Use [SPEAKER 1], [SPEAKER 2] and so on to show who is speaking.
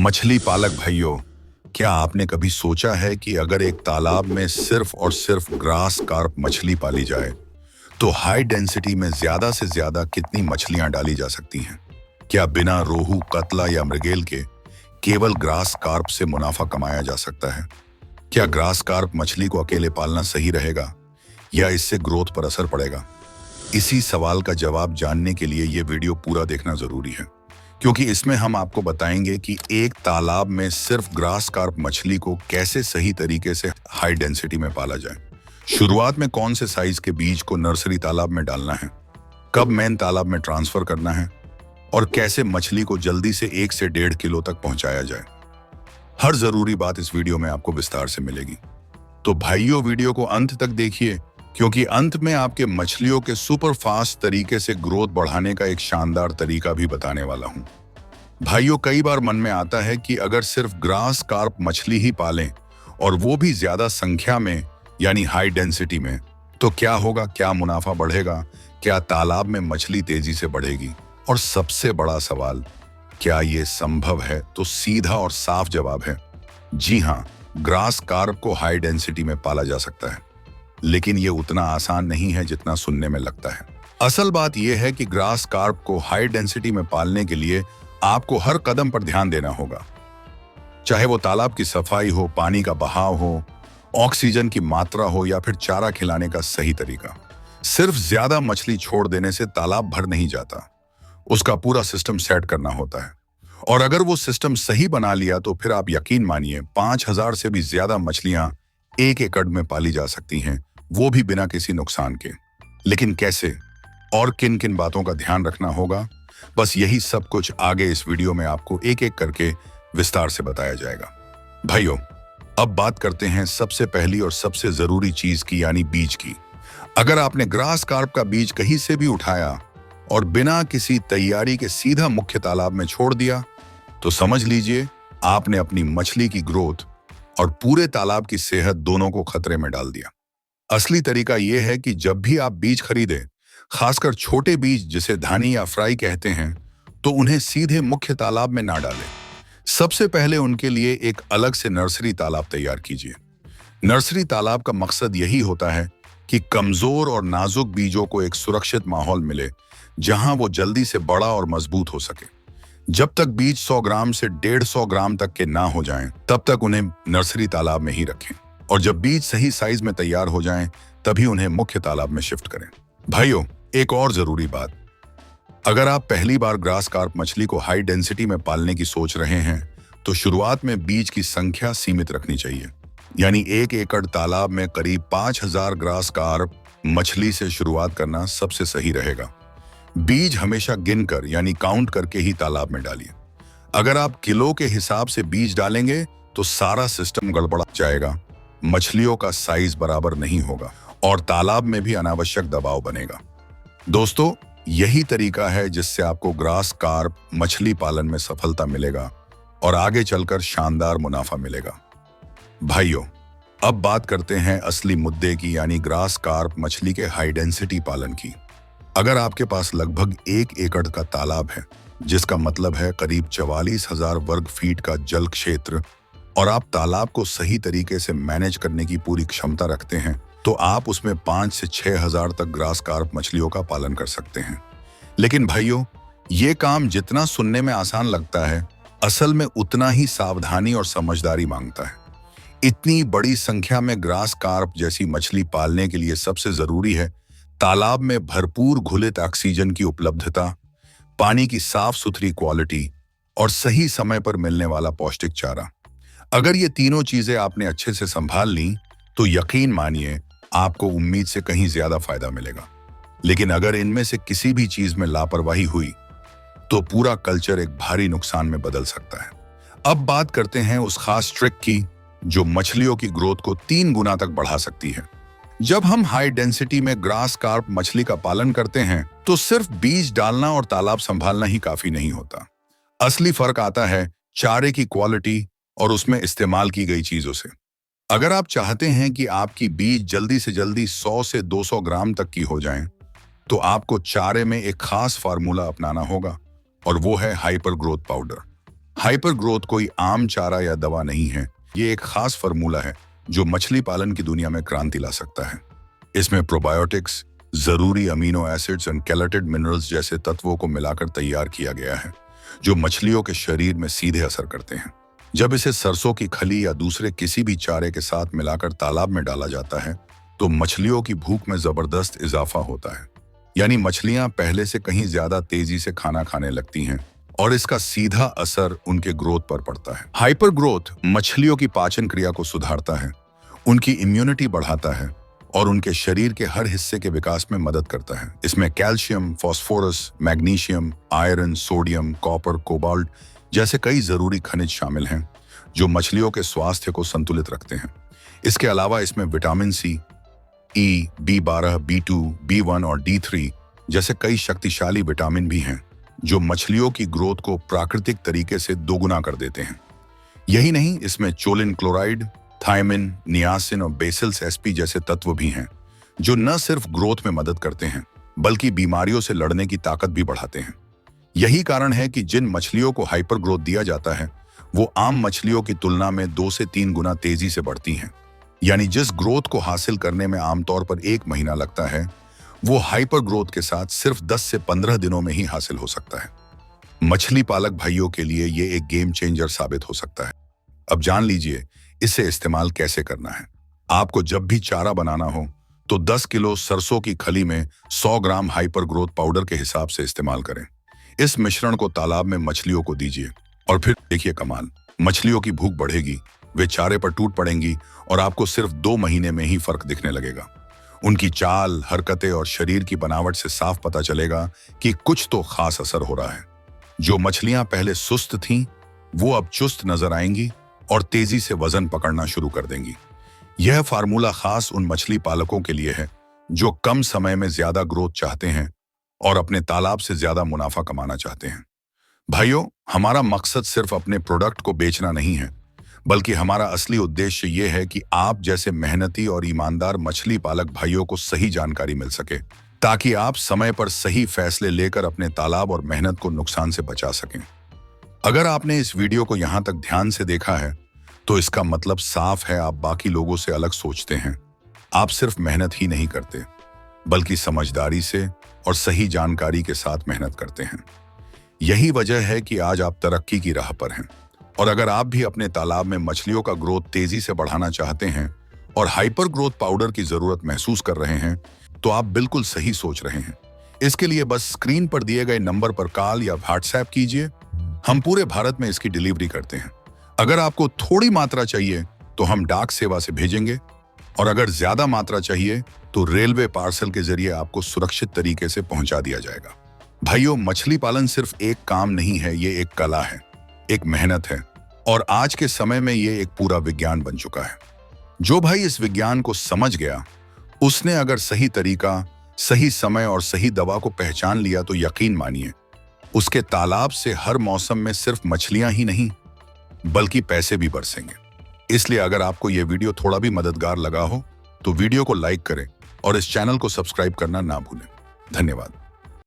[SPEAKER 1] मछली पालक भाइयों, क्या आपने कभी सोचा है कि अगर एक तालाब में सिर्फ और सिर्फ ग्रास कार्प मछली पाली जाए तो हाई डेंसिटी में ज्यादा से ज्यादा कितनी मछलियां डाली जा सकती हैं? क्या बिना रोहू, कतला या मृगेल के केवल ग्रास कार्प से मुनाफा कमाया जा सकता है? क्या ग्रास कार्प मछली को अकेले पालना सही रहेगा या इससे ग्रोथ पर असर पड़ेगा? इसी सवाल का जवाब जानने के लिए ये वीडियो पूरा देखना जरूरी है, क्योंकि इसमें हम आपको बताएंगे कि एक तालाब में सिर्फ ग्रास कार्प मछली को कैसे सही तरीके से हाई डेंसिटी में पाला जाए। शुरुआत में कौन से साइज के बीज को नर्सरी तालाब में डालना है, कब मेन तालाब में ट्रांसफर करना है और कैसे मछली को जल्दी से 1 से 1.5 किलो तक पहुंचाया जाए। हर जरूरी बात इस वीडियो में आपको विस्तार से मिलेगी। तो भाइयों, वीडियो को अंत तक देखिए, क्योंकि अंत में आपके मछलियों के सुपर फास्ट तरीके से ग्रोथ बढ़ाने का एक शानदार तरीका भी बताने वाला हूं। भाइयों, कई बार मन में आता है कि अगर सिर्फ ग्रास कार्प मछली ही पालें और वो भी ज्यादा संख्या में यानी हाई डेंसिटी में, तो क्या होगा? क्या मुनाफा बढ़ेगा? क्या तालाब में मछली तेजी से बढ़ेगी? और सबसे बड़ा सवाल, क्या ये संभव है? तो सीधा और साफ जवाब है जी हाँ, ग्रास कार्प को हाई डेंसिटी में पाला जा सकता है, लेकिन ये उतना आसान नहीं है जितना सुनने में लगता है। असल बात यह है कि ग्रास कार्प को हाई डेंसिटी में पालने के लिए आपको हर कदम पर ध्यान देना होगा, चाहे वो तालाब की सफाई हो, पानी का बहाव हो, ऑक्सीजन की मात्रा हो या फिर चारा खिलाने का सही तरीका। सिर्फ ज्यादा मछली छोड़ देने से तालाब भर नहीं जाता, उसका पूरा सिस्टम सेट करना होता है। और अगर वो सिस्टम सही बना लिया तो फिर आप यकीन मानिए 5000 से भी ज्यादा मछलियां 1 एकड़ में पाली जा सकती हैं, वो भी बिना किसी नुकसान के। लेकिन कैसे और किन किन बातों का ध्यान रखना होगा, बस यही सब कुछ आगे इस वीडियो में आपको एक एक करके विस्तार से बताया जाएगा। भाइयों, अब बात करते हैं सबसे पहली और सबसे जरूरी चीज की, यानी बीज की। अगर आपने ग्रास कार्प का बीज कहीं से भी उठाया और बिना किसी तैयारी के सीधा मुख्य तालाब में छोड़ दिया, तो समझ लीजिए आपने अपनी मछली की ग्रोथ और पूरे तालाब की सेहत दोनों को खतरे में डाल दिया। असली तरीका यह है कि जब भी आप बीज खरीदें, खासकर छोटे बीज जिसे धानी या फ्राई कहते हैं, तो उन्हें सीधे मुख्य तालाब में ना डालें। सबसे पहले उनके लिए एक अलग से नर्सरी तालाब तैयार कीजिए। नर्सरी तालाब का मकसद यही होता है कि कमजोर और नाजुक बीजों को एक सुरक्षित माहौल मिले, जहां वो जल्दी से बड़ा और मजबूत हो सके। जब तक बीज 100 ग्राम से 150 ग्राम तक के ना हो जाएं, तब तक उन्हें नर्सरी तालाब में ही रखें, और जब बीज सही साइज में तैयार हो जाएं, तभी उन्हें मुख्य तालाब में शिफ्ट करें। भाइयों, एक और जरूरी बात, अगर आप पहली बार ग्रास कार्प मछली को हाई डेंसिटी में पालने की सोच रहे हैं, तो शुरुआत में बीज की संख्या सीमित रखनी चाहिए। यानी 1 एकड़ तालाब में करीब 5000 ग्रास कार्प मछली से शुरुआत करना सबसे सही रहेगा। बीज हमेशा गिनकर यानी काउंट करके ही तालाब में डालिए। अगर आप किलो के हिसाब से बीज डालेंगे तो सारा सिस्टम गड़बड़ा जाएगा, मछलियों का साइज बराबर नहीं होगा और तालाब में भी अनावश्यक दबाव बनेगा। दोस्तों, यही तरीका है जिससे आपको ग्रास कार्प मछली पालन में सफलता मिलेगा और आगे चलकर शानदार मुनाफा मिलेगा। भाइयों, अब बात करते हैं असली मुद्दे की, यानी ग्रास कार्प मछली के हाई डेंसिटी पालन की। अगर आपके पास लगभग 1 एकड़ का तालाब है, जिसका मतलब है करीब 44,000 वर्ग फीट का जल क्षेत्र, और आप तालाब को सही तरीके से मैनेज करने की पूरी क्षमता रखते हैं, तो आप उसमें 5 से 6,000 तक ग्रास कार्प मछलियों का पालन कर सकते हैं। लेकिन भाइयों, ये काम जितना सुनने में आसान लगता है, असल में उतना ही सावधानी और समझदारी मांगता है। इतनी बड़ी संख्या में ग्रास कार्प जैसी मछली पालने के लिए सबसे जरूरी है तालाब में भरपूर घुलित ऑक्सीजन की उपलब्धता, पानी की साफ सुथरी क्वालिटी और सही समय पर मिलने वाला पौष्टिक चारा। अगर ये तीनों चीजें आपने अच्छे से संभाल ली, तो यकीन मानिए आपको उम्मीद से कहीं ज्यादा फायदा मिलेगा। लेकिन अगर इनमें से किसी भी चीज में लापरवाही हुई, तो पूरा कल्चर एक भारी नुकसान में बदल सकता है। अब बात करते हैं उस खास ट्रिक की जो मछलियों की ग्रोथ को 3 गुना तक बढ़ा सकती है। जब हम हाई डेंसिटी में ग्रास कार्प मछली का पालन करते हैं, तो सिर्फ बीज डालना और तालाब संभालना ही काफी नहीं होता। असली फर्क आता है चारे की क्वालिटी और उसमें इस्तेमाल की गई चीजों से। अगर आप चाहते हैं कि आपकी बीज जल्दी से जल्दी 100 से 200 ग्राम तक की हो जाएं, तो आपको चारे में एक खास फार्मूला अपनाना होगा, और वो है hyper growth powder. Hyper growth कोई आम चारा या दवा नहीं है, ये एक खास फॉर्मूला है जो मछली पालन की दुनिया में क्रांति ला सकता है। इसमें प्रोबायोटिक्स, जरूरी अमीनो एसिड्स और केलेटेड मिनरल्स जैसे तत्वों को मिलाकर तैयार किया गया है, जो मछलियों के शरीर में सीधे असर करते हैं। जब इसे सरसों की खली या दूसरे किसी भी चारे के साथ मिलाकर तालाब में डाला जाता है, तो मछलियों की भूख में जबरदस्त इजाफा होता है। यानी मछलियां पहले से कहीं ज्यादा तेजी से खाना खाने लगती हैं और इसका सीधा असर उनके ग्रोथ पर पड़ता है। हाइपर ग्रोथ मछलियों की पाचन क्रिया को सुधारता है, उनकी इम्यूनिटी बढ़ाता है और उनके शरीर के हर हिस्से के विकास में मदद करता है। इसमें calcium, phosphorus, magnesium, iron, sodium, copper, cobalt जैसे कई जरूरी खनिज शामिल हैं जो मछलियों के स्वास्थ्य को संतुलित रखते हैं। इसके अलावा इसमें विटामिन सी, ई, B12, B2, B1 और D3 जैसे कई शक्तिशाली विटामिन भी हैं जो मछलियों की ग्रोथ को प्राकृतिक तरीके से दोगुना कर देते हैं। यही नहीं, इसमें चोलिन क्लोराइड, थायमिन, नियासिन और बेसिल्स एसपी जैसे तत्व भी हैं जो न सिर्फ ग्रोथ में मदद करते हैं बल्कि बीमारियों से लड़ने की ताकत भी बढ़ाते हैं। यही कारण है कि जिन मछलियों को हाइपर ग्रोथ दिया जाता है वो आम मछलियों की तुलना में 2 से 3 गुना तेजी से बढ़ती हैं। यानी जिस ग्रोथ को हासिल करने में आमतौर पर 1 महीना लगता है, वो हाइपर ग्रोथ के साथ सिर्फ 10 से 15 दिनों में ही हासिल हो सकता है। मछली पालक भाइयों के लिए ये एक गेम चेंजर साबित हो सकता है। अब जान लीजिए इसे इस्तेमाल कैसे करना है। आपको जब भी चारा बनाना हो तो 10 किलो सरसों की खली में 100 ग्राम हाइपर ग्रोथ पाउडर के हिसाब से इस्तेमाल करें। इस मिश्रण को तालाब में मछलियों को दीजिए और फिर देखिए कमाल, मछलियों की भूख बढ़ेगी, वे चारे पर टूट पड़ेंगी और आपको सिर्फ 2 महीने में ही फर्क दिखने लगेगा। उनकी चाल, हरकतें और शरीर की बनावट से साफ पता चलेगा कि कुछ तो खास असर हो रहा है। जो मछलियां पहले सुस्त थीं, वो अब चुस्त नजर आएंगी और तेजी से वजन पकड़ना शुरू कर देंगी। यह फार्मूला खास उन मछली पालकों के लिए है जो कम समय में ज्यादा ग्रोथ चाहते हैं और अपने तालाब से ज्यादा मुनाफा कमाना चाहते हैं। भाइयों, हमारा मकसद सिर्फ अपने प्रोडक्ट को बेचना नहीं है, बल्कि हमारा असली उद्देश्य ये है कि आप जैसे मेहनती और ईमानदार मछली पालक भाइयों को सही जानकारी मिल सके, ताकि आप समय पर सही फैसले लेकर अपने तालाब और मेहनत को नुकसान से बचा सकें। अगर आपने इस वीडियो को यहाँ तक ध्यान से देखा है, तो इसका मतलब साफ है, आप बाकी लोगों से अलग सोचते हैं। आप सिर्फ मेहनत ही नहीं करते, बल्कि समझदारी से और सही जानकारी के साथ मेहनत करते हैं। यही वजह है कि आज आप तरक्की की राह पर हैं। और अगर आप भी अपने तालाब में मछलियों का ग्रोथ तेजी से बढ़ाना चाहते हैं और हाइपर ग्रोथ पाउडर की जरूरत महसूस कर रहे हैं, तो आप बिल्कुल सही सोच रहे हैं। इसके लिए बस स्क्रीन पर दिए गए नंबर पर कॉल या व्हाट्सएप कीजिए। हम पूरे भारत में इसकी डिलीवरी करते हैं। अगर आपको थोड़ी मात्रा चाहिए तो हम डाक सेवा से भेजेंगे, और अगर ज्यादा मात्रा चाहिए तो रेलवे पार्सल के जरिए आपको सुरक्षित तरीके से पहुंचा दिया जाएगा। भाइयों, मछली पालन सिर्फ एक काम नहीं है, ये एक कला है, एक मेहनत है और आज के समय में ये एक पूरा विज्ञान बन चुका है। जो भाई इस विज्ञान को समझ गया, उसने अगर सही तरीका, सही समय और सही दवा को पहचान लिया तो यकीन मानिए उसके तालाब से हर मौसम में सिर्फ मछलियां ही नहीं बल्कि पैसे भी बरसेंगे। इसलिए अगर आपको यह वीडियो थोड़ा भी मददगार लगा हो तो वीडियो को लाइक करें और इस चैनल को सब्सक्राइब करना ना भूलें। धन्यवाद।